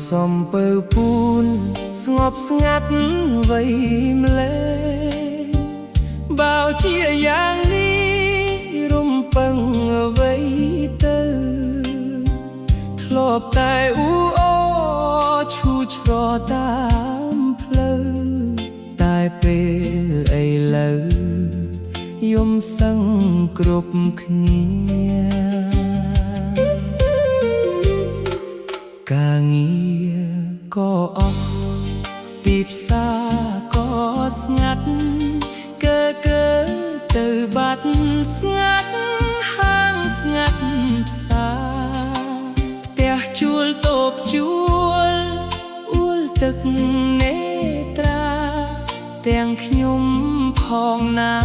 សំពើពូនស្ងប់ស្ងាត់វៃម្លេបើជាយ៉ាងនេះរំពឹងអ្វីទៅធ្លាប់តែអ៊ូអូឈូឆ្រតាមផ្លូវតែពេលឥឡូវយំសឹងគ្រប់គ្នាការងារក៏អស់ទីផ្សារក៏ស្ងាត់កើទៅបាត់ស្ងាត់ហាងស្ងាត់ផ្សារផ្ទះជួលតូបជួលអួលទឹកនេត្រាទាំងខ្ញុំផងណា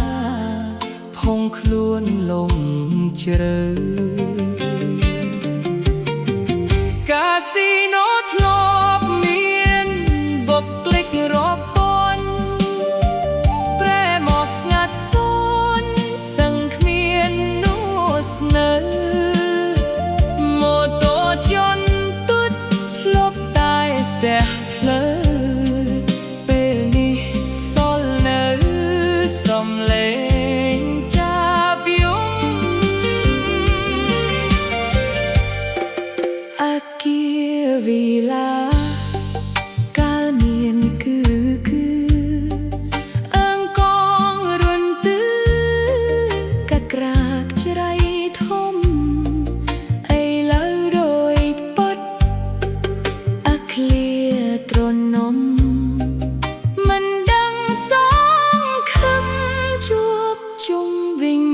ផុងខ្លួនលំជ្រៅកាស៊ីណូធ្លាប់មានបុកក្លិករាប់ពាន់ប្រែមកស្ងាត់សូន្យសឹងគ្មាននួស្នៅម៉ូតូយន្តទុតធ្លាប់តែស្ទះផ្លូវពេលនេះសល់នៅសំឡេងចាប់យំអគារវីឡាកាលមានគឺអង្គរុនទឺកាក្រាកជ្រៃធំឥឡូវដូចប៉ត់អឃ្លាត្រនំមិនដឹងសងខឹមជួបជុំវិញ